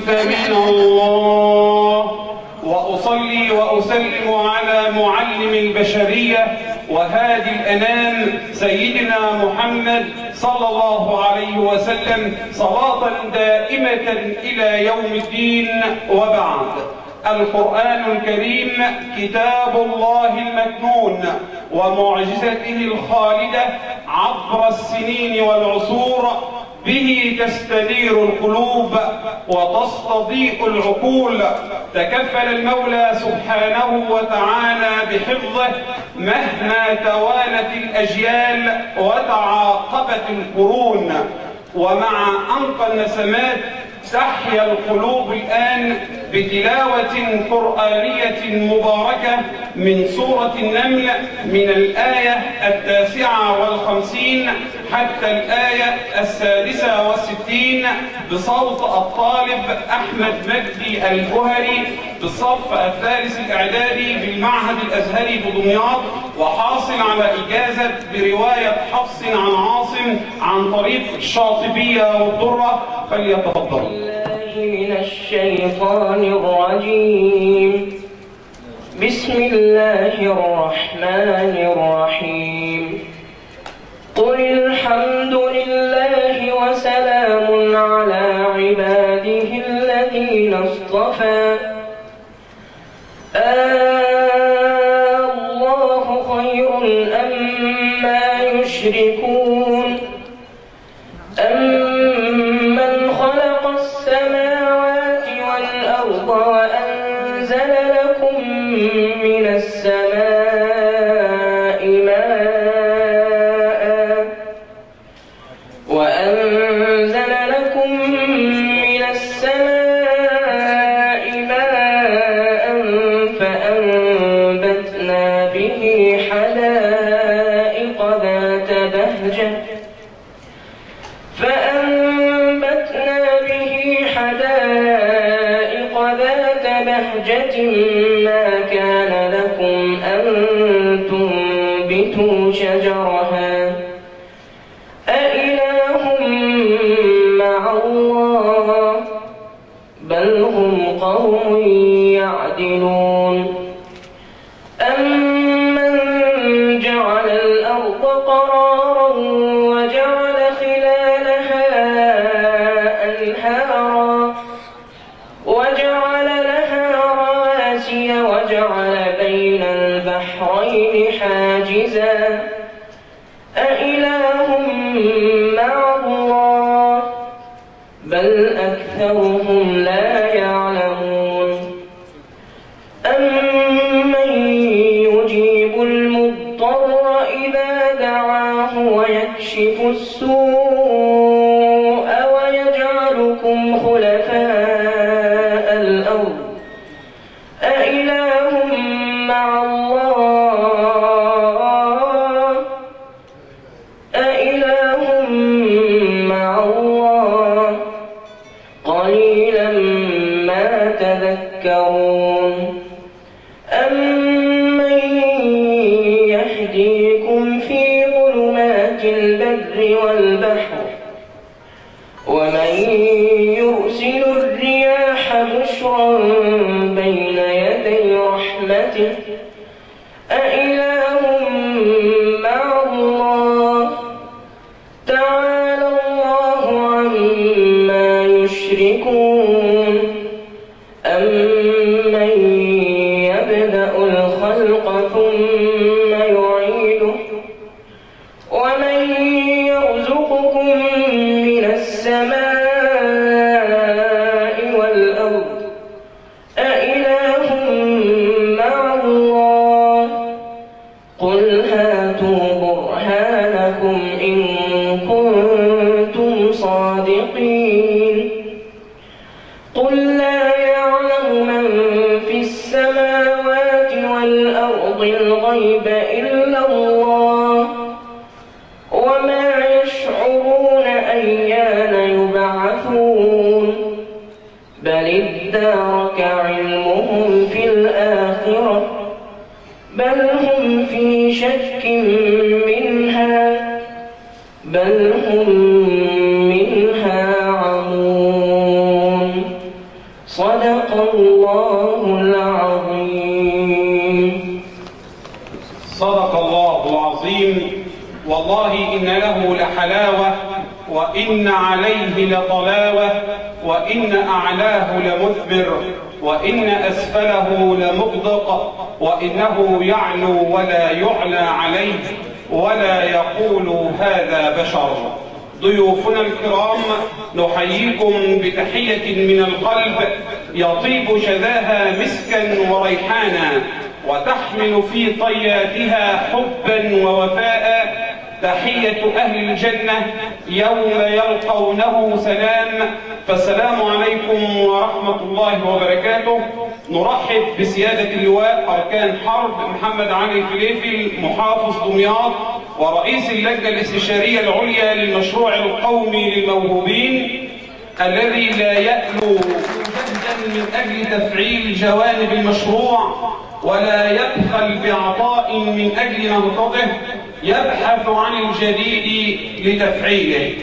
فمن الله. وأصلي وأسلم على معلم البشرية وهادي الأنام سيدنا محمد صلى الله عليه وسلم صلاة دائمة إلى يوم الدين. وبعد، القرآن الكريم كتاب الله المكنون ومعجزته الخالدة عبر السنين والعصور، به تستنير القلوب وتستضيء العقول. تكفل المولى سبحانه وتعالى بحفظه مهما توالت الأجيال وتعاقبت القرون. ومع أنقى النسمات تحيا القلوب الآن بتلاوة قرآنية مباركة من سورة النمل من الآية 59 حتى الآية 66 بصوت الطالب أحمد مجدي الجهري بالصف الثالث الإعدادي بالمعهد الأزهري بدمياط، وحاصل على إجازة برواية حفص عن عاصم عن طريق الشاطبية والدرة. فليتفضل. من الشيطان الرجيم. بسم الله الرحمن الرحيم. قل الحمد لله وسلام على عباده الذين اصطفى. الله خير أما يشركون. أمن خلق السماوات والأرض وأنزل لكم من السماء ماء فأنبتنا به حدائق ذات بهجة ما كان لكم أن تنبتوا شجرها أإله مع الله بل هم قوم يعدلون. أمن جعل الأرض قرارا وجعل خلالها أنهارا وجعل لها رواسي وجعل بين البحرين حاجزا أإله مع الله بل أكثرهم لا يعلمون. أمن يجيب المضطر إذا دعاه ويكشف السوء ويجعلكم خلفاء الأرض أإله مع الله قليلا ما تذكرون. أمن يهديكم في ظلمات البر والبحر ومن يرسل الرياح بشرا بين يدي رحمته أإله مع الله تعالى الله عما يشركون. أمن يبدأ الخلق ثم يعيده ومن يرزقكم من السماء والأرض أإله مع الله قل هاتوا برهانكم إن كنتم صادقين. قل لا يعلم من في السماوات والأرض الغيب إلا الله وما يشعرون أيان يبعثون بل ادارك علمهم في الآخرة بل هم في شك منها بل هم منها عمون. صدق الله العظيم. صدق الله العظيم. والله إن له لحلاوة وإن عليه لطلاوة وإن أعلاه لمثمر وإن أسفله لمغدق وإنه يعلو ولا يعلى عليه ولا يقول هذا بشر. ضيوفنا الكرام، نحييكم بتحية من القلب يطيب شذاها مسكا وريحانا وتحمل في طياتها حبا ووفاء. تحية أهل الجنة يوم يلقونه سلام، فالسلام عليكم ورحمة الله وبركاته. نرحب بسيادة اللواء أركان حرب محمد علي فليفل محافظ دمياط ورئيس اللجنة الاستشارية العليا للمشروع القومي للموهوبين، الذي لا يألو جهدا من أجل تفعيل جوانب المشروع ولا يبخل بعطاء من أجل نهضته، يبحث عن الجديد لتفعيله.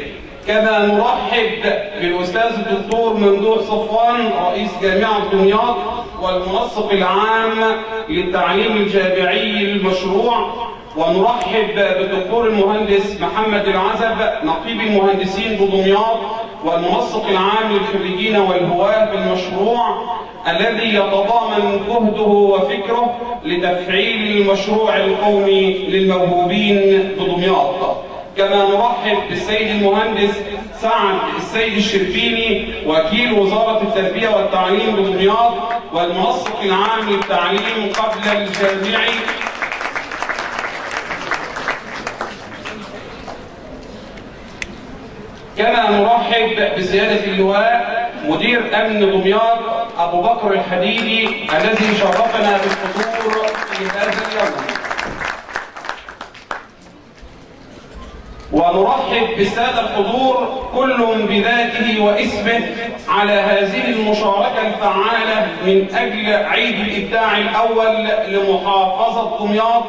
كما نرحب بالأستاذ الدكتور ممدوح صفوان رئيس جامعة دمياط والمنسق العام للتعليم الجامعي للمشروع، ونرحب بالدكتور المهندس محمد العزب نقيب المهندسين بدمياط والمنسق العام للخريجين والهواة بالمشروع، الذي يتضامن جهده وفكره لتفعيل المشروع القومي للموهوبين بدمياط. كما نرحب بالسيد المهندس سعد السيد الشربيني وكيل وزارة التربية والتعليم بدمياط والمنسق العام للتعليم قبل الجامعي. كما نرحب بسيادة اللواء مدير أمن دمياط أبو بكر الحديدي الذي شرفنا بالحضور في هذا اليوم. ونرحب بالسادة الحضور كل بذاته واسمه على هذه المشاركة الفعالة من أجل عيد الإبداع الأول لمحافظة دمياط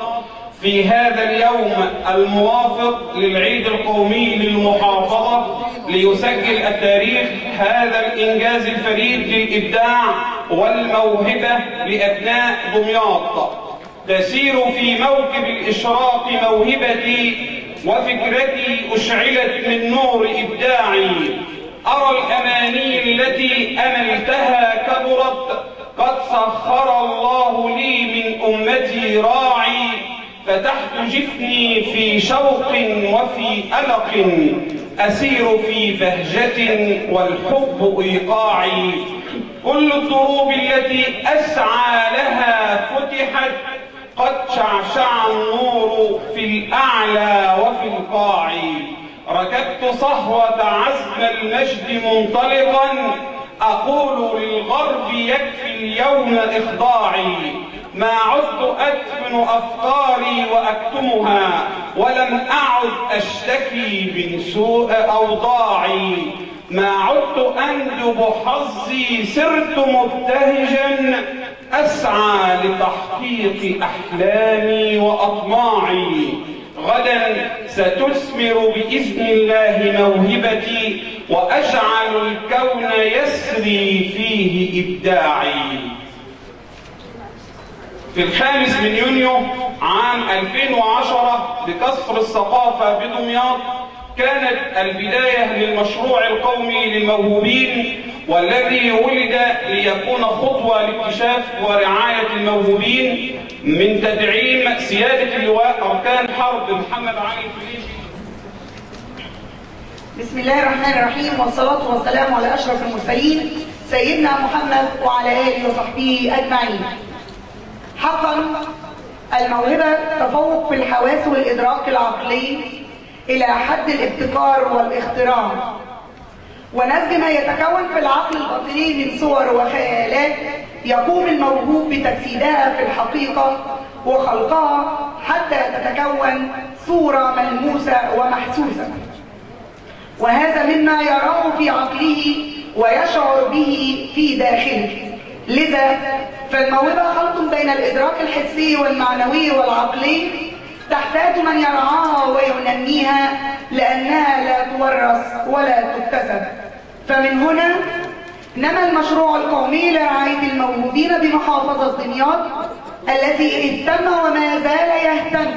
في هذا اليوم الموافق للعيد القومي للمحافظة، ليسجل التاريخ هذا الإنجاز الفريد للإبداع والموهبة لأبناء دمياط. تسير في موكب الإشراق موهبتي وفكرتي أشعلت من نور إبداعي. أرى الأماني التي أملتها كبرت، قد سخر الله لي من أمتي راعي، فتحت جفني في شوق وفي ألق، أسير في بهجة والحب إيقاعي. كل الضروب التي أسعى لها فتحت، قد شعشع النور في الأعلى وفي القاع. ركبت صهوة عزم المجد منطلقا، أقول للغرب يكفي اليوم إخضاعي. ما عدت أدفن أفكاري وأكتمها، ولم أعد أشتكي من سوء أوضاعي. ما عدت أندب حظي، سرت مبتهجا أسعى لتحقيق أحلامي وأطماعي. غدا ستثمر بإذن الله موهبتي، وأجعل الكون يسري فيه إبداعي. في 5 يونيو عام 2010 بقصر الثقافة بدمياط كانت البداية للمشروع القومي للموهوبين، والذي ولد ليكون خطوة لاكتشاف ورعاية الموهوبين من تدعيم سيادة اللواء أركان حرب محمد علي فليفل. بسم الله الرحمن الرحيم، والصلاة والسلام على أشرف المرسلين سيدنا محمد وعلى آله وصحبه أجمعين. حقا الموهبة تفوق في الحواس والإدراك العقلي إلى حد الابتكار والاختراع، ونسج ما يتكون في العقل الباطني من صور وخيالات يقوم الموهوب بتجسيدها في الحقيقة وخلقها حتى تتكون صورة ملموسة ومحسوسة، وهذا مما يراه في عقله ويشعر به في داخله. لذا فالموهبة خلط بين الإدراك الحسي والمعنوي والعقلي، تحتاج من يرعاها وينميها لأنها لا تورث ولا تكتسب. فمن هنا نما المشروع القومي لرعاية الموهوبين بمحافظة دمياط، الذي اهتم وما زال يهتم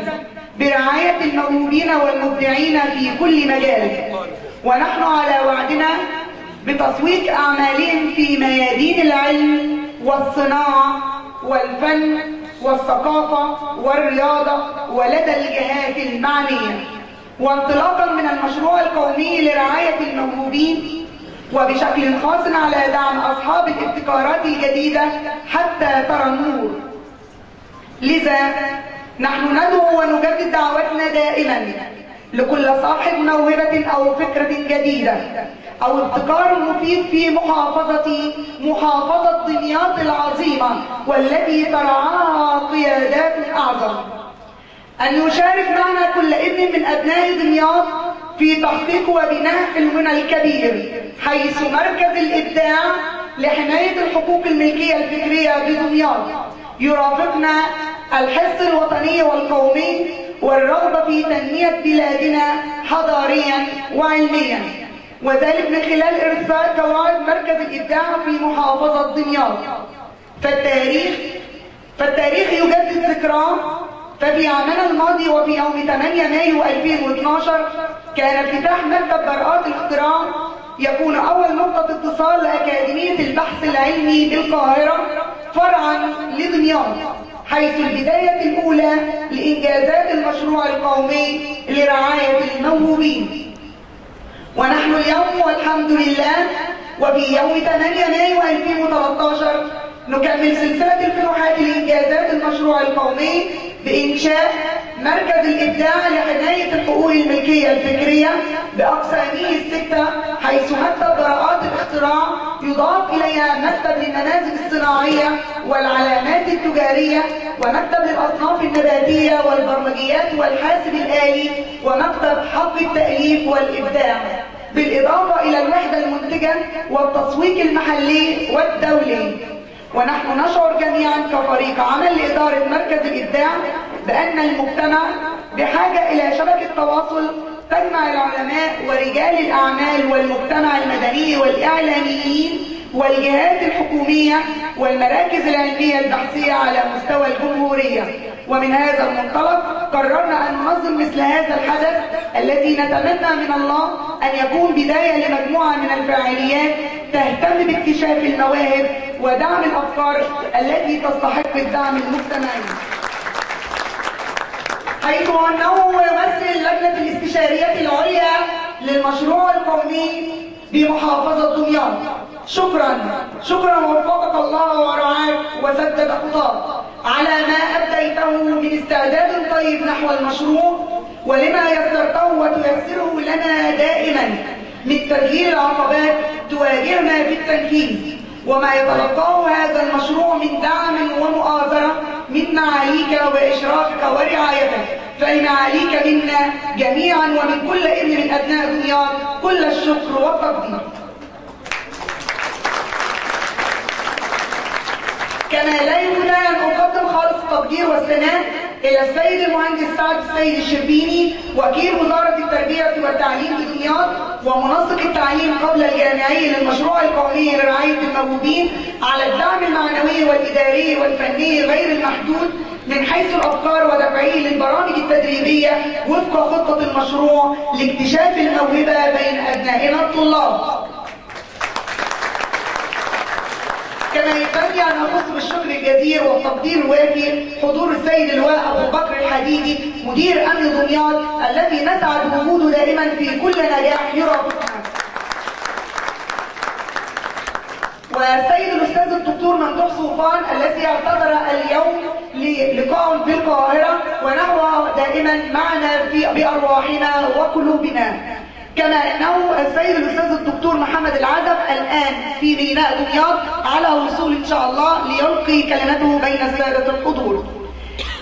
برعاية الموهوبين والمبدعين في كل مجال. ونحن على وعدنا بتسويق أعمالهم في ميادين العلم والصناعة والفن والثقافة والرياضة ولدى الجهات المعنية، وانطلاقا من المشروع القومي لرعاية الموهوبين، وبشكل خاص على دعم أصحاب الابتكارات الجديدة حتى ترى النور. لذا نحن ندعو ونجدد دعوتنا دائما لكل صاحب موهبة أو فكرة جديدة أو ابتكار مفيد في محافظة دمياط العظيمة والتي ترعاها قيادات أعظم، أن يشارك معنا كل ابن من أبناء دمياط في تحقيق وبناء حلمنا الكبير، حيث مركز الإبداع لحماية الحقوق الملكية الفكرية بدمياط يرافقنا الحس الوطني والقومي والرغبة في تنمية بلادنا حضاريا وعلميا، وذلك من خلال إرساء قواعد مركز الإبداع في محافظة دمياط. فالتاريخ يجدد ذكراه. ففي عامنا الماضي وفي يوم 8 مايو 2012 كان افتتاح مكتب براءات الاختراع يكون أول نقطة اتصال لأكاديمية البحث العلمي بالقاهرة فرعا لدمياط، حيث البداية الأولى لإنجازات المشروع القومي لرعاية الموهوبين. ونحن اليوم والحمد لله وفي يوم 8 مايو 2013 نكمل سلسلة الفتوحات لإنجازات المشروع القومي بإنشاء مركز الإبداع لحماية الحقوق الملكية الفكرية بأقسامه الستة، حيث مكتب براءات الاختراع يضاف إليها مكتب للنماذج الصناعية والعلامات التجارية، ومكتب للأصناف النباتية والبرمجيات والحاسب الآلي، ومكتب حق التأليف والإبداع، بالإضافة إلى الوحدة المنتجة والتسويق المحلي والدولي. ونحن نشعر جميعا كفريق عمل لإدارة مركز الإبداع بأن المجتمع بحاجة إلى شبكة تواصل تجمع العلماء ورجال الأعمال والمجتمع المدني والإعلاميين والجهات الحكومية والمراكز العلمية البحثية على مستوى الجمهورية. ومن هذا المنطلق قررنا أن ننظم مثل هذا الحدث الذي نتمنى من الله أن يكون بداية لمجموعة من الفعاليات تهتم باكتشاف المواهب ودعم الأفكار التي تستحق الدعم المجتمعي، حيث أنه يمثل اللجنة الاستشارية العليا للمشروع القومي بمحافظة دمياط. شكرا وفقك الله ورعاك وسدد خطاك على ما أبديته من استعداد طيب نحو المشروع، ولما يسرته وتيسره لنا دائما من تغيير العقبات تواجهنا في التنفيذ، وما يتلقاه هذا المشروع من دعم ومؤازرة من معاليك وإشرافك ورعايتك، فلمعاليك منا جميعا ومن كل ابن من أبناء دمياط كل الشكر والتقدير. كما لا يمكن أن أقدم خالص التقدير والثناء إلى السيد المهندس سعد السيد الشربيني وكيل وزارة التربية والتعليم في دمياط ومنسق التعليم قبل الجامعي للمشروع القومي لرعاية الموهوبين على الدعم المعنوي والإداري والفني غير المحدود من حيث الأفكار ودفعه للبرامج التدريبية وفق خطة المشروع لاكتشاف الموهبة بين أبنائنا الطلاب. كما ينبغي أن أخص بالشكر الجزيل والتقدير الوافي حضور السيد اللواء أبو بكر الحديدي مدير أمن دمياط الذي نسعد بوجوده دائما في كل نجاح يرافقنا، والسيد الأستاذ الدكتور ممدوح صوفان الذي اعتذر اليوم للقاء بالقاهرة ونحو دائما معنا بأرواحنا وقلوبنا. كما أنه السيد الأستاذ الدكتور محمد العزب الآن في ميناء دمياط على وصول إن شاء الله ليلقي كلمته بين السادة الحضور.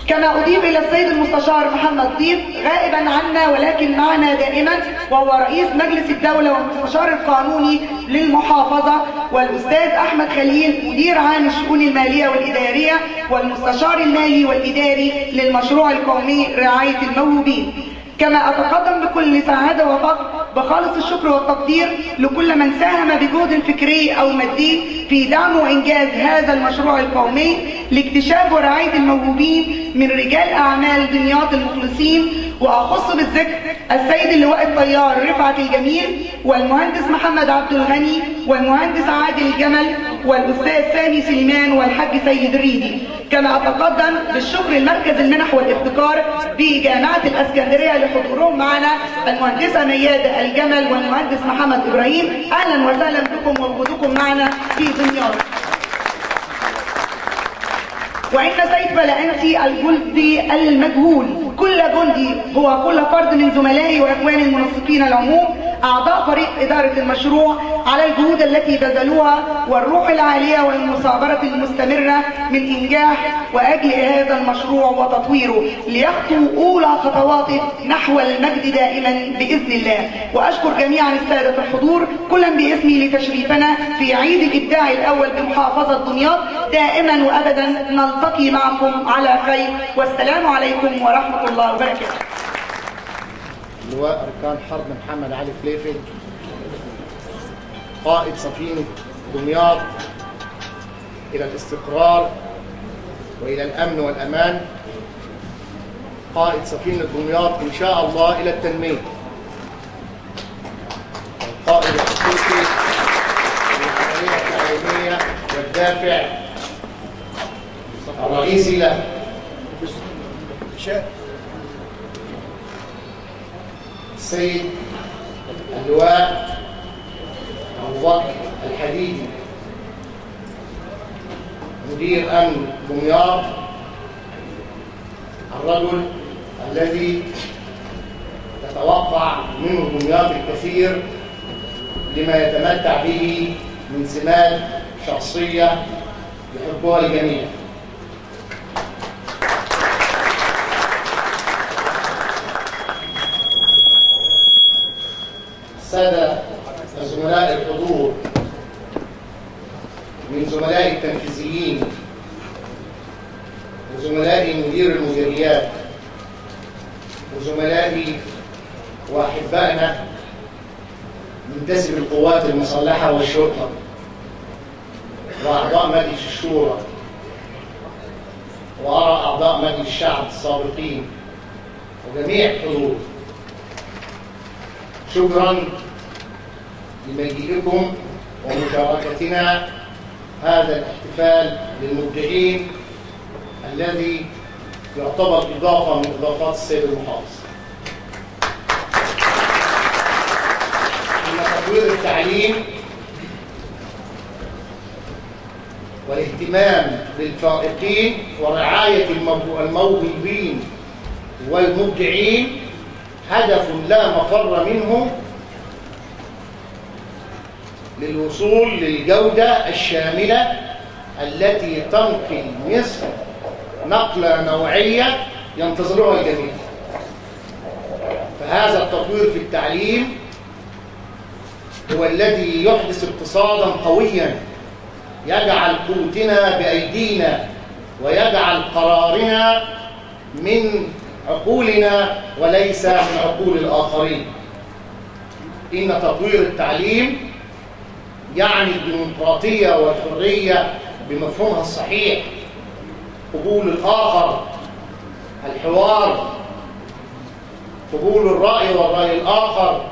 كما أضيف إلى السيد المستشار محمد ضيف غائبا عنا ولكن معنا دائما، وهو رئيس مجلس الدولة والمستشار القانوني للمحافظة، والأستاذ أحمد خليل مدير عام الشؤون المالية والإدارية والمستشار المالي والإداري للمشروع القومي رعاية الموهوبين. كما أتقدم بكل سعادة وفخر بخالص الشكر والتقدير لكل من ساهم بجهد فكري أو مادي في دعم وإنجاز هذا المشروع القومي لاكتشاف ورعاية الموهوبين من رجال أعمال دمياط المخلصين وأخص بالذكر السيد اللواء الطيار رفعت الجميل، والمهندس محمد عبد الغني، والمهندس عادل الجمل، والأستاذ سامي سليمان، والحاج سيد الريدي. كما أتقدم بالشكر لمركز المنح والابتكار بجامعة الإسكندرية لحضورهم معنا المهندسة ميادة الجمل والمهندس محمد إبراهيم. أهلا وسهلا بكم ووجودكم معنا في دمياط. وإن سيف لأنسي الجندي المجهول، كل جندي هو كل فرد من زملائي وإخواني المنسقين العموم أعضاء فريق إدارة المشروع على الجهود التي بذلوها والروح العالية والمثابرة المستمرة من إنجاح وأجل هذا المشروع وتطويره ليخطو أولى خطواته نحو المجد دائما بإذن الله. وأشكر جميعا السادة الحضور كلا باسمي لتشريفنا في عيد الإبداع الأول بمحافظة دمياط. دائما وأبدا نلتقي معكم على خير، والسلام عليكم ورحمة الله وبركاته. لواء أركان حرب محمد علي فليفل، قائد سفينة دمياط إلى الاستقرار وإلى الأمن والأمان، قائد سفينة دمياط إن شاء الله إلى التنمية، القائد الحقيقي للعملية التعليمية والدافع الرئيسي له. السيد اللواء أبو بكر الحديدي، مدير أمن دمياط، الرجل الذي يتوقع منه دمياط الكثير لما يتمتع به من سمات شخصية يحبها الجميع. السادة الزملاء الحضور من زملائي التنفيذيين وزملائي مدير المديريات وزملائي وأحبائنا منتسب القوات المسلحة والشرطة وأعضاء مجلس الشورى وأرى أعضاء مجلس الشعب السابقين وجميع الحضور، شكرا لمجيئكم ومشاركتنا هذا الاحتفال للمبدعين الذي يعتبر إضافة من إضافات السيد المحافظ. إن تطوير التعليم والاهتمام بالفائقين ورعاية الموهوبين والمبدعين هدف لا مفر منه للوصول للجودة الشاملة التي تنقل مصر نقلة نوعية ينتظرها الجميع. فهذا التطوير في التعليم هو الذي يحدث اقتصادا قويا يجعل قوتنا بأيدينا ويجعل قرارنا من عقولنا وليس من عقول الآخرين. إن تطوير التعليم يعني الديمقراطية والحرية بمفهومها الصحيح، قبول الآخر، الحوار، قبول الرأي والرأي الآخر،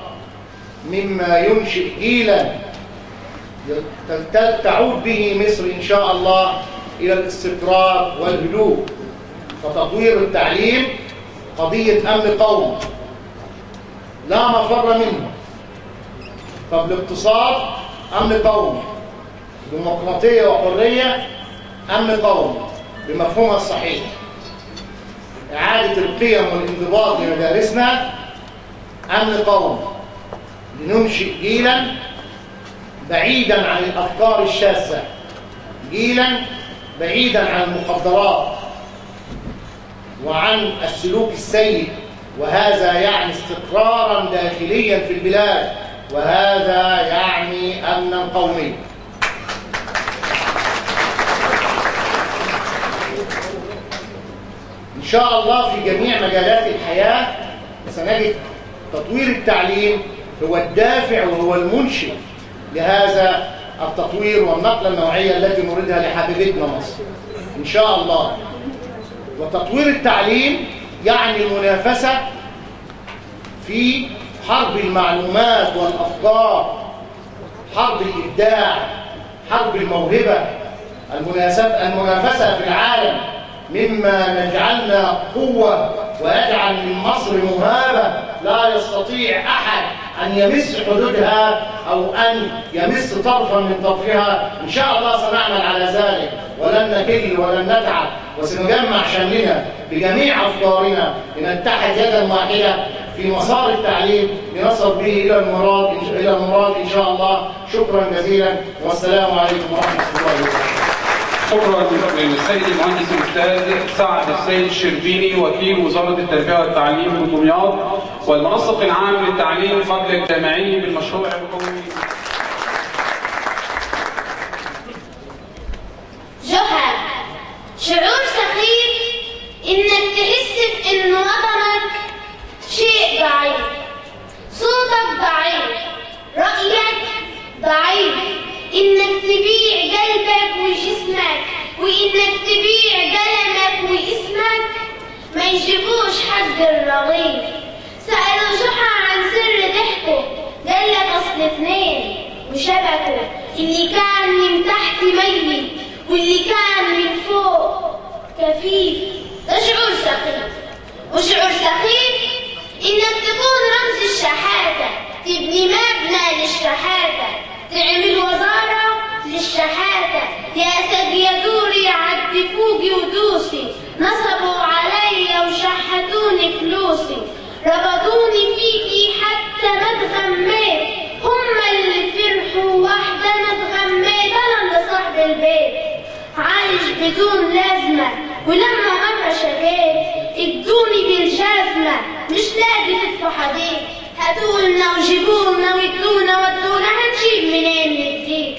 مما ينشئ جيلا تعود به مصر إن شاء الله إلى الاستقرار والهدوء. فتطوير التعليم قضية أمن قومي لا مفر منه. فبالاقتصاد أمن قومي، ديمقراطية وحرية أمن قومي بمفهومها الصحيح، إعادة القيم والانضباط لمدارسنا أمن قومي، لننشئ جيلا بعيدا عن الأفكار الشاذة، جيلا بعيدا عن المخدرات وعن السلوك السيء، وهذا يعني استقرارا داخليا في البلاد، وهذا يعني أمنا قوميا. إن شاء الله في جميع مجالات الحياة سنجد تطوير التعليم هو الدافع وهو المنشئ لهذا التطوير والنقلة النوعية التي نريدها لحبيبتنا مصر إن شاء الله. وتطوير التعليم يعني المنافسة في حرب المعلومات والأفكار، حرب الإبداع، حرب الموهبة، المنافسة في العالم، مما نجعلنا قوة ويجعل من مصر مهابة لا يستطيع أحد أن يمس حدودها أو أن يمس طرفا من طرفها. إن شاء الله سنعمل على ذلك ولن نكل ولن نتعب، وسنجمع شملنا بجميع أفكارنا لنتحد يدا واحدة في مسار التعليم لنصل به إلى المراد إن شاء الله. شكرا جزيلا والسلام عليكم ورحمة الله وبركاته. شكرا للسيد المهندس الاستاذ سعد السيد الشربيني وكيل وزاره التربيه والتعليم بدمياط والمنسق العام للتعليم قبل الجامعي بالمشروع القومي. جحا، شعور سخيف انك تحس ان وطنك شيء ضعيف، صوتك ضعيف، رأيك ضعيف، انك تبيع قلبك وجسمك وانك تبيع قلمك واسمك ما يجيبوش حق الرغيف. سألوا جحا عن سر ضحكه، قال لك اصل اثنين وشبكوا، اللي كان من تحت ميت واللي كان من فوق كفيف. ده شعور سخيف، وشعور سخيف انك تكون رمز الشحاتة، تبني مبنى للشحاتة، تعمل وزارة للشحاتة. يا أسد يا دوري عد فوقي ودوسي، نصبوا عليا وشحتوني فلوسي، ربطوني فيكي حتى ما اتغميت، هما اللي فرحوا واحدة انا اتغميت، انا اللي صاحب البيت عايش بدون لازمة. ولما مرة شكيت ادوني بالجزمة، مش لاقي تدفع حديد، هاتولنا وجيبونا وادونا ودونا، هنجيب منين نديك؟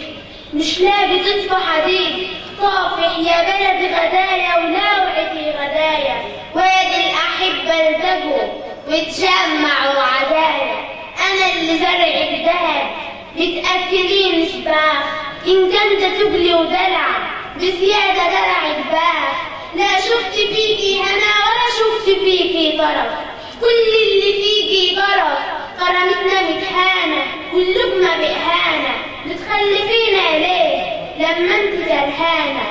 مش لاقي تدفع حديد، طافح يا بلد غدايا ولوعتي غدايا، وادي الأحبة التقوا واتجمعوا عدايا. أنا اللي زرعك دهب بتأكلين سباخ، إن كنت تقلي ودلع بزيادة دلعك باخ. لا شفت فيكي هنا ولا شفت فيكي طرف، كل اللي فيكي طرف. كرامتنا متهانة واللقمة بإهانة، بتخلفينا ليه لما انت جرحانة؟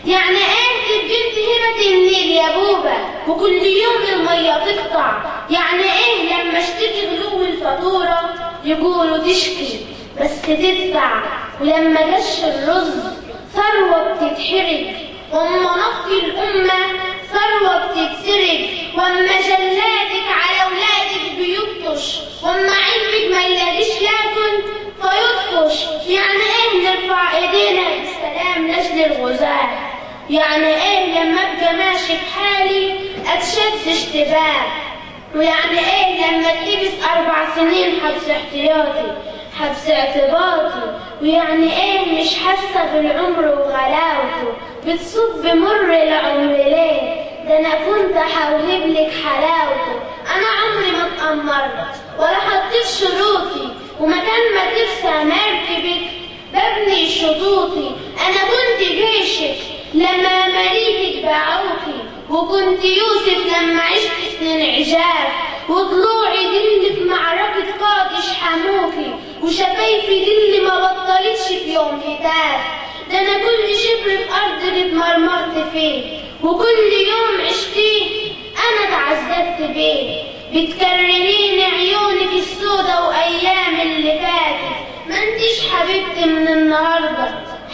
يعني ايه بنت هبة النيل يا بوبة وكل يوم المية تقطع؟ يعني ايه لما اشتكي غلو الفاتورة يقولوا تشكي بس تدفع؟ ولما جش الرز ثروة بتتحرق، واما نقي الأمة ثروة بتتسرق، واما جلاتك على أولادك بيبطش، واما علمك ما يلاقيش ياكل فيطفش. يعني ايه نرفع ايدينا بالسلام لاجل الغزاة؟ يعني ايه لما ابقى ماشي بحالي اتشد اشتباه؟ ويعني ايه لما اتلبس 4 سنين حبس احتياطي حبس اعتباطي؟ ويعني ايه مش حاسه بالعمر وغلاوته، بتصب مر العمر ليه؟ ده انا كنت هوهب لك حلاوته. انا عمري ما اتأمرت ولا حطيت شروطي، ومكان ما ترسى مركبك ببني شطوطي. انا كنت جيشك لما مليتك باعوكي، وكنت يوسف لما عشت 2 عجاف، وضلوعي دي اللي في معركة قادش حموكي، وشفايفي دي اللي ما بطلتش في يوم هتاف. ده انا كل شبر في ارض اللي اتمرمرت فيه، وكل يوم عشتيه انا اتعذبت بيه. بتكرهيني عيونك السودا وايام اللي فاتت، ما انتش حبيبتي من النهارده،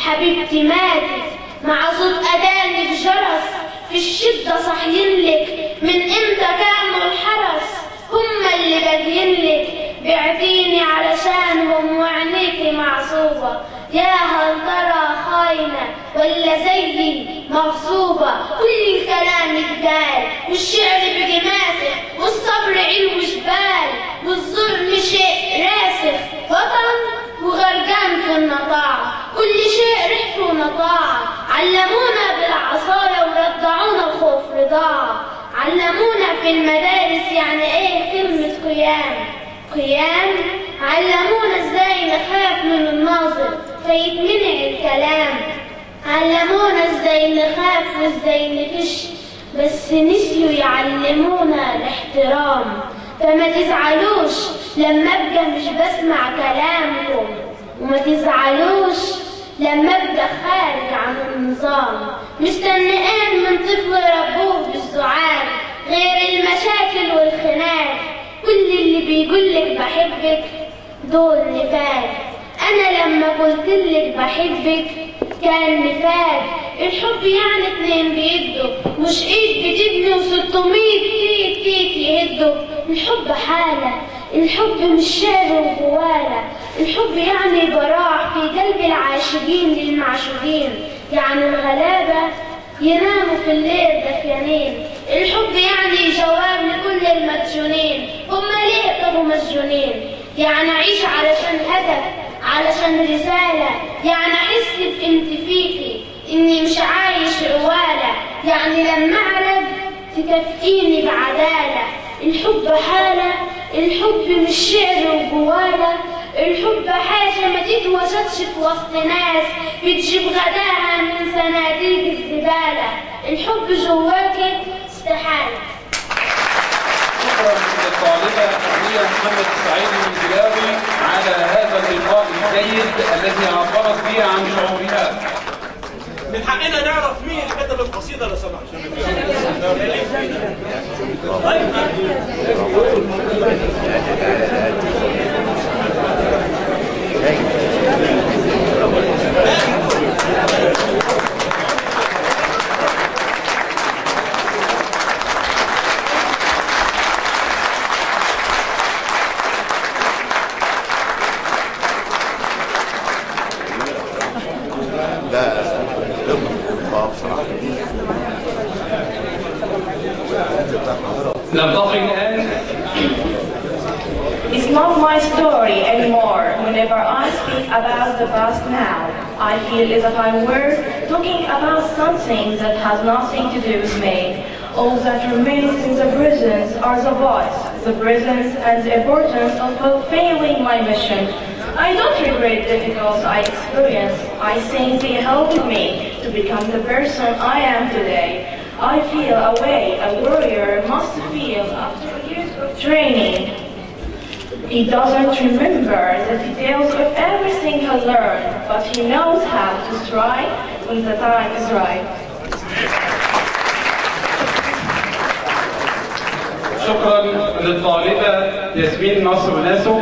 حبيبتي ماتت. مع صوت اذانك جرس في الشده صحينلك، من امتى كانوا الحرس هما اللي بادينلك؟ بعتيني علشانهم وعينيكي معصوبه، يا هل ترى خاينه ولا زيي مغصوبه؟ كل الكلام اتقال والشعر بقي ماسخ، والصبر علو جبال والظلم شيء راسخ، وطن وغرقان في النطاعه، كل شيء ريح ونطاعه. علمونا بالعصايه ورضعونا الخوف رضاعه، علمونا في المدارس يعني ايه كلمه قيام، علمونا ازاي نخاف من الناظر فيتمنع الكلام، علمونا ازاي نخاف وازاي نفش، بس نسيوا يعلمونا الاحترام. فما تزعلوش لما ابقى مش بسمع كلامكم، وما تزعلوش لما ابقى خارج عن النظام. مستنيين من طفل ربوه بالزعاق غير المشاكل والخناق. كل اللي بيقولك بحبك دول نفاق. انا لما قلتلك بحبك كان نفاق. الحب يعني اتنين بيدوا، مش ايد بتبني و600 تيت يهدوا. الحب حالة، الحب مش شعر وجوالة. الحب يعني براح في قلب العاشقين للمعشوقين، يعني الغلابة يناموا في الليل دفيانين. الحب يعني جواب لكل المدجونين، هما ليه طبوا مسجونين؟ يعني أعيش علشان هدف، علشان رسالة، يعني أحس بقيمت فيكي إني مش عايش عوالة، يعني لما أعرض تكافئيني بعدالة. الحب حالة، الحب مش شعر وجوالة. الحب حاجة ما تتوجدش في وسط ناس بتجيب غداها من صناديق الزبالة. الحب جواكي استحالة. شكرا للطالبة هي محمد السعيد المنزلاوي على هذا اللقاء الجيد الذي عبرت به عن شعورها. من حقنا نعرف مين اللي كتب القصيدة لو سمحت. نلتقي الآن. It's not my story anymore. Whenever I speak about the past now, I feel as if I were talking about something that has nothing to do with me. All that remains in the present are the voice, the presence and the importance of fulfilling my mission. I don't regret difficulties I experienced. I think they helped me to become the person I am today. I feel a way a warrior must feel after years of training. He doesn't remember the details of everything he learned, but he knows how to strike when the time is right. شكرا للطالبة ياسمين نصر ناسو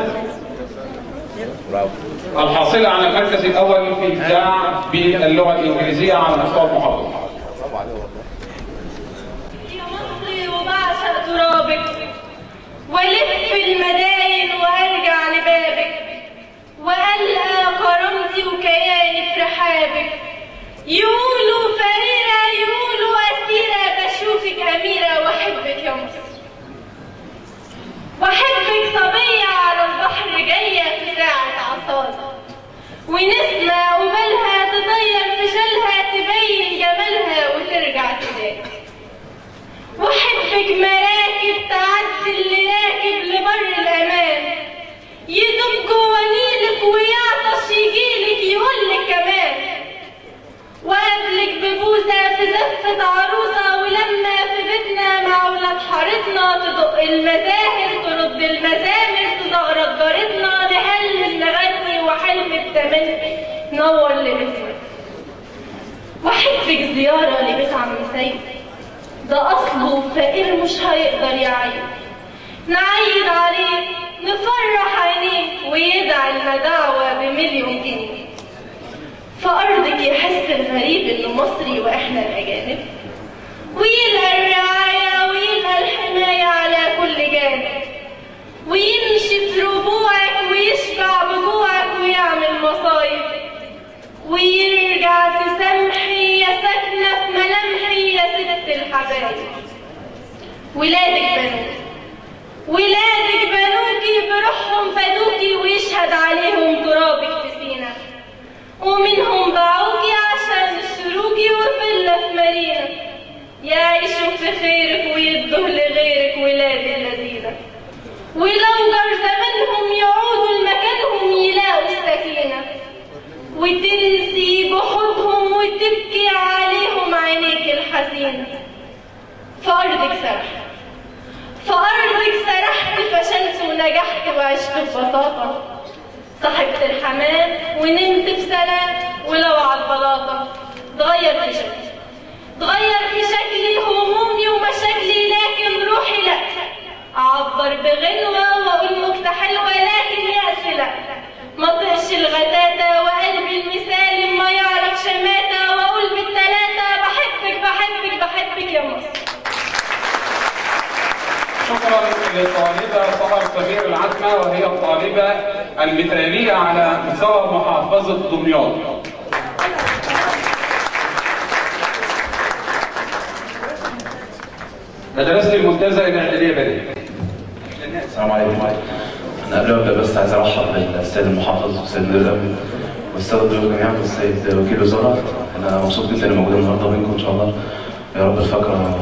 الحاصلة على المركز الأول في إبداع باللغة الإنجليزية على مستوى المحافظة. يا مصري وبعشق ترابك، والف المداين وارجع لبابك، والقى كرامتي وكياني في رحابك. يقولوا فريرة، يقولوا أسيرة، بشوفك أميرة واحبك يا مصر. واحبك صبية على البحر جاية في ساعة عصاد، ونسمة قبالها تطير في شالها تبين جمالها وترجع تداك. واحبك مراكب تعدي اللي راكب لبر الأمان، يدوب جوا نيلك ويعطش يجيلك يقولك كمان. وقابلك ببوسة في زفة عروسة، ولما في بيتنا مع ولاد حارتنا تدق المزاهر ترد المزامر تزغرط جارتنا نهلل نغني وحلم التمني نور لبيتنا. واحبك زيارة لبيت عم سيد، ده أصله فقير مش هيقدر يعيد، نعيد عليه نفرح عينيه ويدعي لنا دعوة ب1,000,000 جنيه. فأرضك يحس الغريب إنه مصري وإحنا الأجانب، ويلقى الرعاية ويلقى الحماية على كل جانب، ويمشي في ربوعك ويشبع بجوعك ويعمل مصايب، ويرجع تسامحي يا ساكنة في ملامحي يا ست الحبايب. ولادك بنوكي بروحهم فدوكي ويشهد عليهم ترابك في سينا، ومنهم باعوكي عشان يشتروكي وفلة في مارينا، يعيشوا في خيرك ويدوا لغيرك ولاد اللذيذة. ولو جر زمانهم يعودوا لمكانهم يلاقوا السكينة، وتنسي بحوضهم وتبكي عليهم عينيك الحزينة. فأرضك سرحت في نجحت وعشت ببساطة، صاحبت الحمام ونمت بسلام، ولو على البلاطة اتغير في شكلي همومي ومشاكلي، لكن روحي لا، أعبر بغنوة وأقول نكتة حلوة، لكن يأس لا، ما طقش الغتاتة وقلبي المثالي ما يعرف شماتة، وأقول بالتلاتة بحبك بحبك بحبك يا مصر. شكرا للطالبة سحر صغير العتمة، وهي الطالبة المثالية على مستوى محافظة دمياط. مدرسة المنتزه الإعدادية بدري. السلام عليكم. أنا قبل ما أبدأ بس عايز أرحب بالسيد المحافظ والسيد النظام والسيد الضيوف جميعا والسيد وكيل الوزارة. أنا مبسوط جدا إني موجود النهارده بينكم إن شاء الله. يا رب الفقرة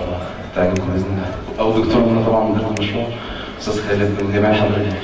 تعجبكم بإذن الله. أول دكتور مننا طبعا مدير المشروع أستاذ خالد وجميع حضرتك.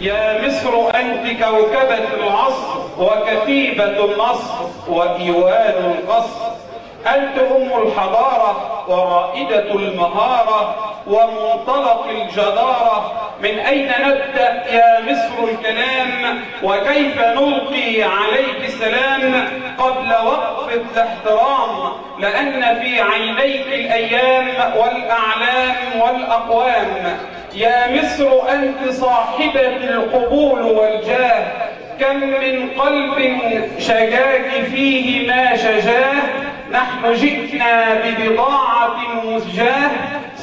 يا مصر أنت كوكبة العصر وكتيبة النصر وإيوان القصر، أنت أم الحضارة ورائدة المهارة ومنطلق الجدارة. من أين نبدأ يا مصر الكلام وكيف نلقي عليك السلام قبل وقف الاحترام، لأن في عينيك الأيام والأعلام والأقوام. يا مصر أنت صاحبة القبول والجاه، كم من قلب شجاك فيه ما شجاه. نحن جئنا ببضاعة مزجاه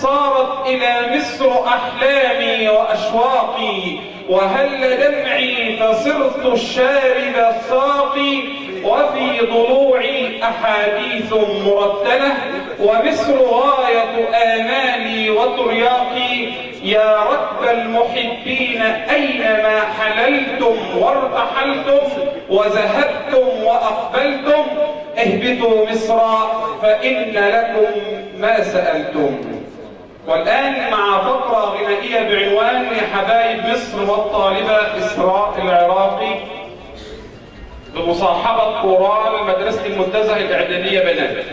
صارت إلى مصر أحلامي وأشواقي، وهل دمعي فصرت الشارب الساقي، وفي ضلوعي أحاديث مرتلة، ومصر غاية آمالي وترياقي. يا ركب المحبين أينما حللتم وارتحلتم وذهبتم وأقبلتم، اهبطوا مصر فإن لكم ما سألتم. والآن مع فقرة غنائية بعنوان يا حبايب مصر، والطالبة إسراء العراقي بمصاحبة كورال مدرسة المنتزه الإعدادية بنات.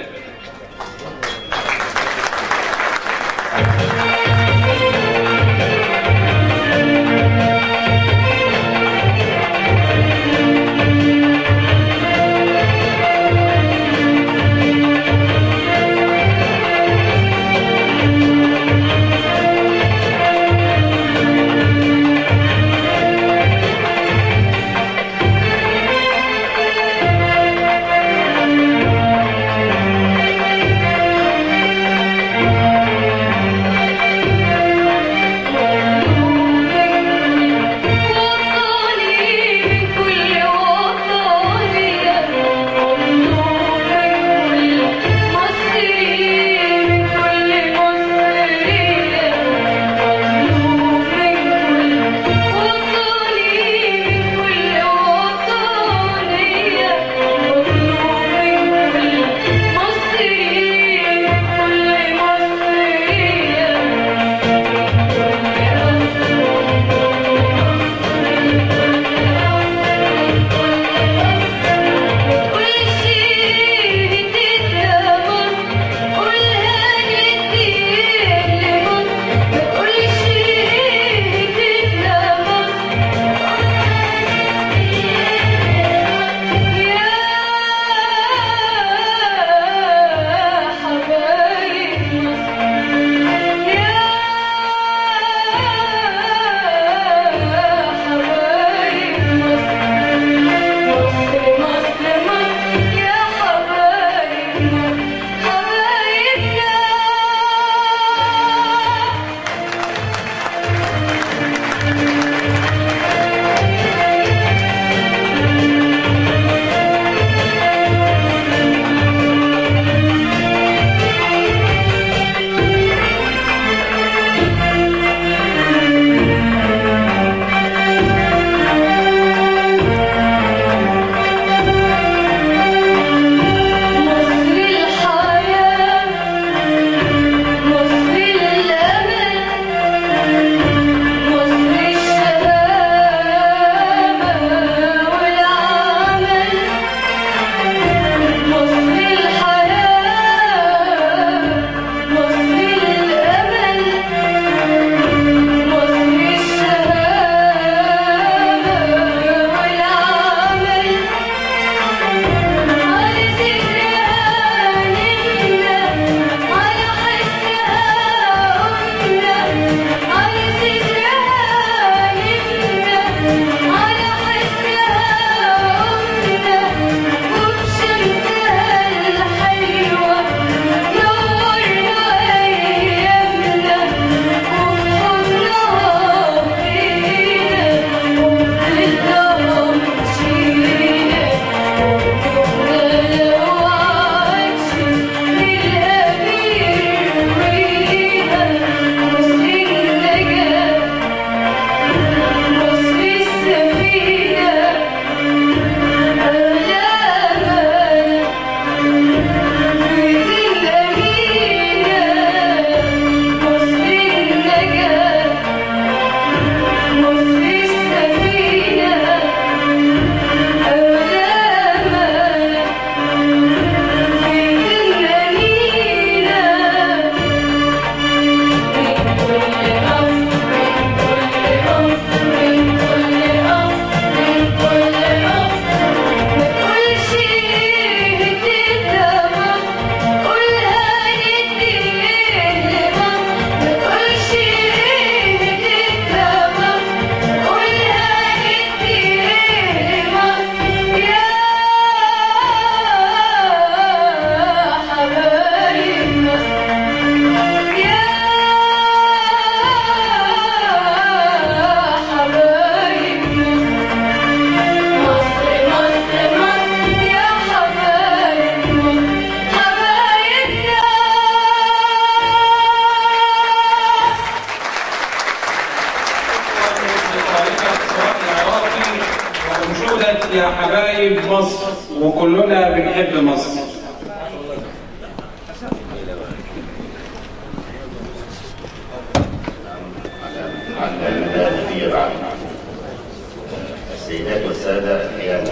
وكلنا بنحب مصر. بعد السيدات والسادة، هي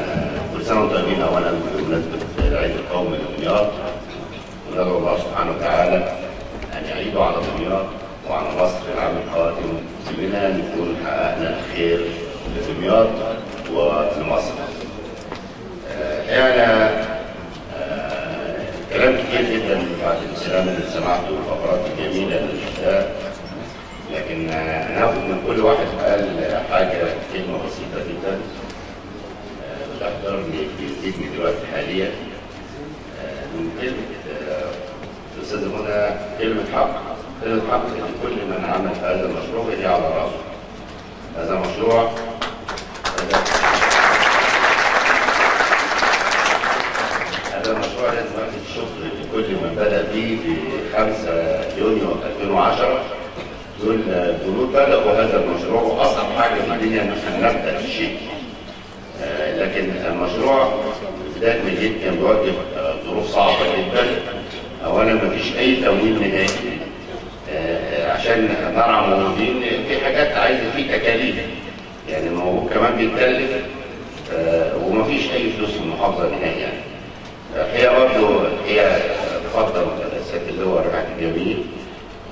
كل سنة وانتم طيبين أولا بمناسبة العيد القومي لدمياط، وندعو الله سبحانه وتعالى أن يعيدوا على دمياط وعلى مصر العام القادم بنا نكون حققنا الخير لدمياط ولمصر. يعني كلام كتير جدا بعد الكلام اللي سمعته والفقرات الجميلة للشتاء، لكن انا هاخد من كل واحد قال حاجه كلمه بسيطه جدا بتحضرني في ذهني دلوقتي حاليا من كلمه الاستاذ منى، كلمه حق. كلمه حق ان كل من عمل هذا المشروع يدي على راسه. هذا مشروع لازم واخد الشكر لكل من بدا فيه في 5 يونيو 2010. دول الجنود بدأوا هذا المشروع، وأصعب حاجة في الدنيا إن احنا نبدأ في شيء. لكن المشروع في بداية ما جيت كان بيواجه ظروف صعبة جدا. أولا ما فيش أي تمويل نهائي عشان نرعى موجودين. في حاجات عايزة فيه تكاليف، يعني الموضوع كمان بيتكلف وما فيش أي فلوس في المحافظة نهائي. يعني هي برضه هي تفضل سيادة اللواء رفعت الجميل،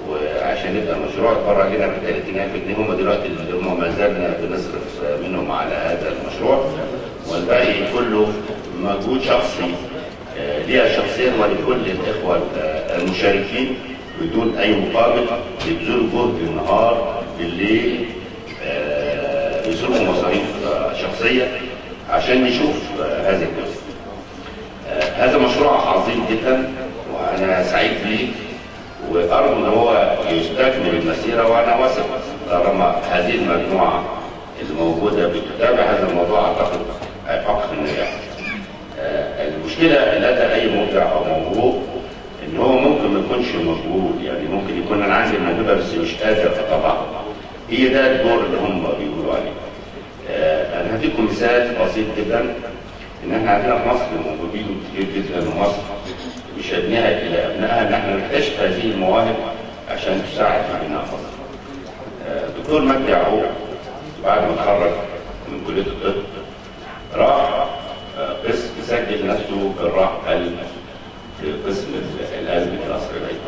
وعشان نبدا المشروع اتبرع لنا ب 30,000 جنيه. هم دلوقتي اللي هم ما زلنا بنصرف منهم على هذا المشروع، والباقي كله مجهود شخصي ليها شخصيا ولكل الاخوه المشاركين بدون اي مقابل. بيبذلوا جهد بالنهار بالليل، بيصرفوا مصاريف شخصيه عشان نشوف هذا الجزء. هذا مشروع عظيم جدا وانا سعيد بيه، وأرجو إن هو يستكمل المسيرة، وأنا واثق طالما هذه المجموعة اللي موجودة بتتابع هذا الموضوع أعتقد هيحقق النجاح. المشكلة لدى أي مبدع أو موهوب إن هو ممكن ما يكونش موجود، يعني ممكن يكون أنا عندي الموهبة بس مش قادر أطبعها. هي ده الدور اللي هم بيقولوا عليه. أنا هديكم مثال بسيط جدا، إن إحنا عندنا في مصر موهوبين كتير جدا، ومصر بشأنها إلى أبنائها إن احنا نكتشف هذه المواهب عشان تساعد في بناء مصر. دكتور مجدي يعقوب بعد ما اتخرج من كلية الطب راح قسم سجل نفسه جراح قلب في قسم القلب في قصر العين.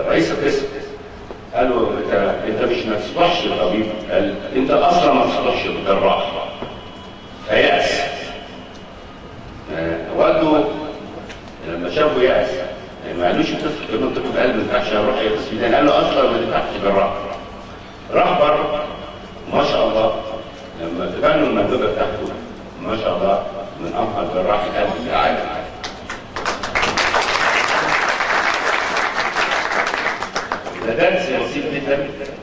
رئيس القسم قال له انت مش ما تصلحش طبيب، قال انت اصلا ما تصلحش جراح. فيأس. والده لما شافه يأس ما قالوش انت تدخل طب القلب ما ينفعش اروح اي قسم تاني، قال له اصلا ما ينفعش جراح. راح بره ما شاء الله لما تبان له الموهبه بتاعته ما شاء الله من امهر جراح القلب في العالم. ده درس بسيط جدا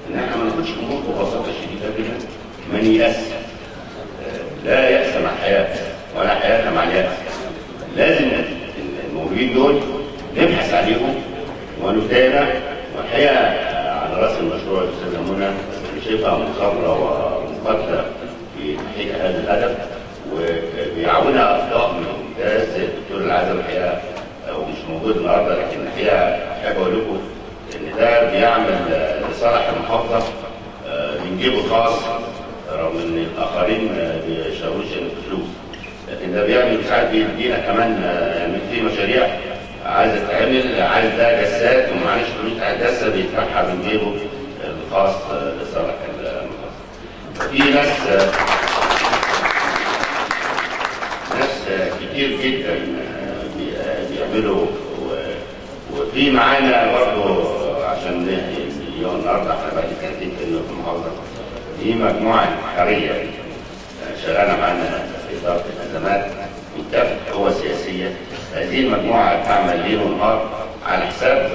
ان احنا ما ناخدش امور ببساطه شديده جدا، ما نيأس. لا يأس مع الحياه ولا حياه مع اليأس. لازم الموجودين دول نبحث عليهم ونتابع. والحقيقه على راس المشروع الاستاذه منى اللي شايفها مخبره ومقاتله في تحقيق هذا الهدف، وبيعاونها اخطاء ممتاز زي الدكتور العزم. الحقيقه ومش موجود النهارده، لكن الحقيقه احب اقول لكم ان ده بيعمل لصالح المحافظه من جيبه الخاص، رغم ان الاخرين ما بيشاوروش الفلوس، لكن ده بيعمل ساعات بيدينا كمان يعني في مشاريع عايزه تتعمل، عايز ده جسات ومعلش فلوس بتاع الجسه بيدفعها من جيبه الخاص لصالح المحافظه. في ناس كتير جدا بيعملوا، وفي معانا برضه عشان اليوم النهارده احنا بقى 30 كلمه في المحافظه، في مجموعه حريه شغاله معانا في اداره الازمات من كافه القوى السياسيه. هذه المجموعه تعمل ليل ونهار على حساب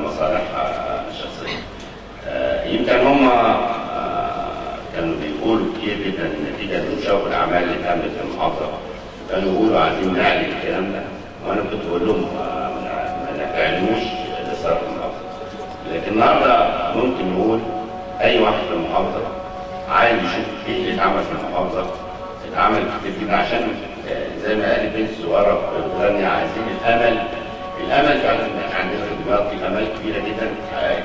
مصالحها الشخصيه. يمكن هم كانوا بيقولوا كتير جدا نتيجه لمشاور الاعمال اللي اتعملت في المحافظه، كانوا يقولوا عايزين نعلن الكلام ده، وانا كنت بقول لهم ما تعلنوش لصالح المحافظه. لكن النهارده ممكن نقول اي واحد في المحافظه عايز يشوف ايه اللي اتعمل في المحافظه عمل كتير جدا عشان زي ما قالت بنت صغيره بتغني عايزين الامل. الامل فعلا عندنا في دماغ في امل كبيره جدا تتحقق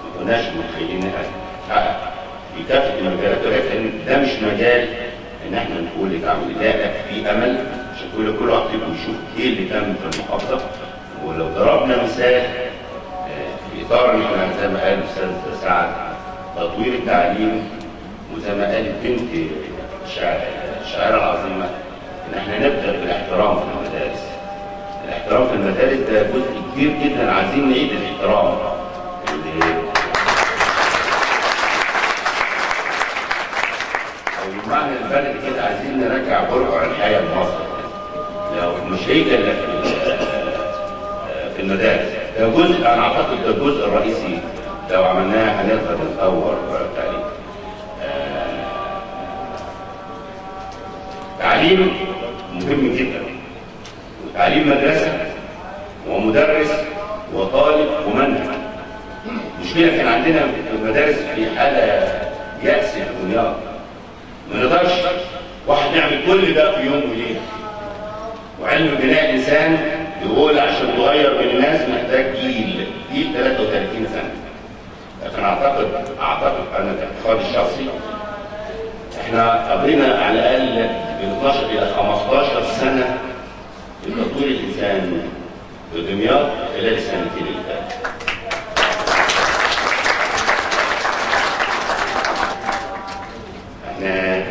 ما كناش متخيلين انها تتحقق في كافه المجالات، ولكن ده مش مجال ان احنا نقول لتعمل، لا في امل عشان كل واحد يشوف ايه اللي تم في المحافظه. ولو ضربنا مثال في اطار ان احنا زي ما قال الاستاذ سعد تطوير التعليم، وزي ما قالت بنت الشاعره العظيمه ان احنا نبدا بالاحترام في المدارس. الاحترام في المدارس ده جزء كبير جدا، عايزين نعيد الاحترام. او بمعنى البلد كده عايزين نرجع برجع الحياه لمصر. لو مش هيجي الا في المدارس، ده جزء انا اعتقد ده الجزء الرئيسي لو عملناه هنقدر نطور التعليم. تعليم مهم جدا، تعليم مدرسه ومدرس وطالب ومنهج. مشكله كان عندنا في المدارس في حاله يأس البنيان، ما نقدرش واحد نعمل كل ده في يوم وليله. وعلم بناء الانسان يقول عشان تغير بين الناس محتاج جيل 33 سنه. لكن اعتقد انا باعتقادي الشخصي احنا قضينا على الاقل من 12 الى 15 سنه في تطوير الانسان في دمياط خلال السنتين اللي فاتوا. احنا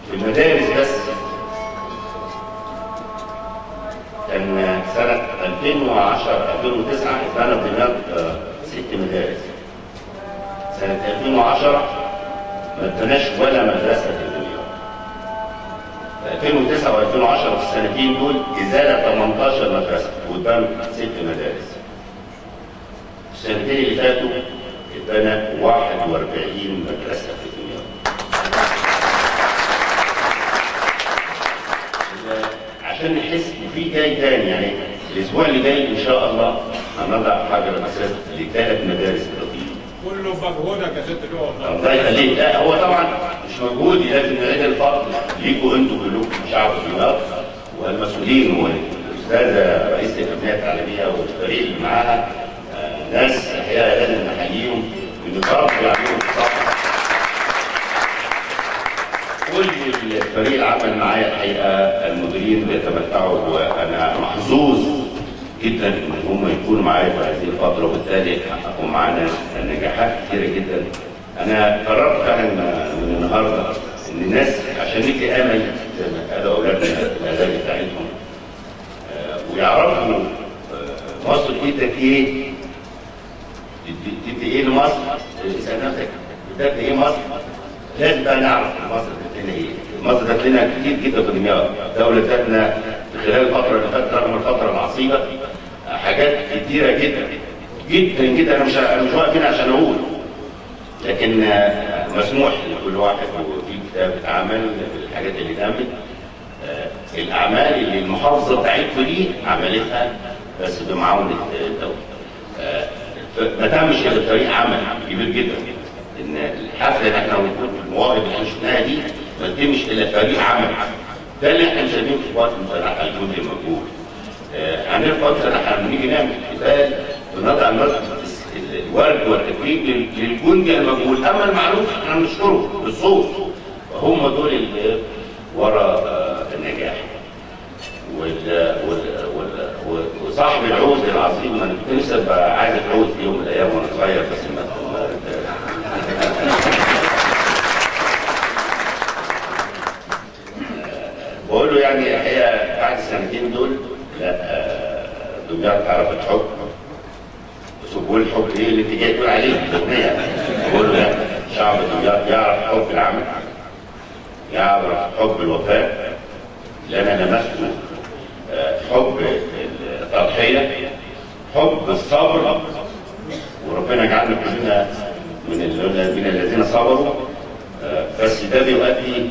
في المدارس بس كان سنه 2010 2009 اتبنى في دمياط 6 مدارس. سنه 2010 ما اتبناش ولا مدرسه في دمياط. 2009 و2010 في السنتين دول ازاله 18 مدرسه واتبنوا 6 مدارس. السنتين اللي فاتوا اتبنى 41 مدرسه في دمياط. عشان نحس ان في جاي تاني، يعني الاسبوع اللي جاي ان شاء الله هنضع حجر الاساس ل3 مدارس اضافيه. كله بمجهودك يا ست جوه. الله يخليك. لا هو طبعا مش مجهودي، لازم نعيد الفضل ليكوا انتوا كلكم شعب دمياط والمسؤولين والاستاذه رئيسه الجمعيه التعليميه والفريق اللي معاها. ناس الحقيقه لازم نحييهم ونتربوا عليهم بصراحه. كل الفريق العمل معايا الحقيقه المديرين بيتمتعوا، وانا محظوظ جدا ان هم يكونوا معايا في هذه الفتره، وبالتالي يحققوا معانا نجاحات كثيره جدا. انا قررت فعلا من النهارده ان الناس عشان ندي امل زي ما قالوا اولادنا الاعداد بتاعتهم ويعرفوا مصر ادت ايه، تدي ايه لمصر. اسال نفسك ادت ايه مصر؟ لازم بقى نعرف مصر ادت لنا ايه. مصر ادت لنا كتير جدا في دمياط. الدوله ادتنا في خلال الفتره اللي فاتت رغم الفتره العصيبه حاجات كتيره جدا جدا جدا. انا مش واقف هنا عشان اقول، لكن مسموح لكل واحد وفي كتاب اتعمل بالحاجات اللي تمت. الاعمال اللي المحافظه بتاعتكم دي عملتها بس بمعاونه الدوله. ما تمش الا طريق عمل كبير جدا. ان الحفله اللي احنا المواهب اللي احنا شفناها دي ما تتمش الا طريق عمل. ده اللي احنا مسمينه في القوات المسلحه الجند المجهول. عندنا في القوات المسلحه لما نيجي نعمل احتفال بنضع الورد والتكريم للجندي المجهول، اما المعروف احنا بنشكره بالصوت. وهم دول اللي ورا النجاح. وصاحب العود العظيم، انا كنت نفسي ابقى عايز العود في يوم من الايام وانا صغير، بس ما بقول له يعني الحقيقه بعد السنتين دول لا دمياط عرفت حب. بس بقول الحب ايه اللي انت جاي تقول عليه في الاغنيه؟ بقول له لا، شعب دمياط يعرف حب العمل، يعرف حب الوفاء اللي انا لمسته، حب التضحيه، حب الصبر. وربنا يجعلنا كلنا من الذين صبروا. بس ده بيؤدي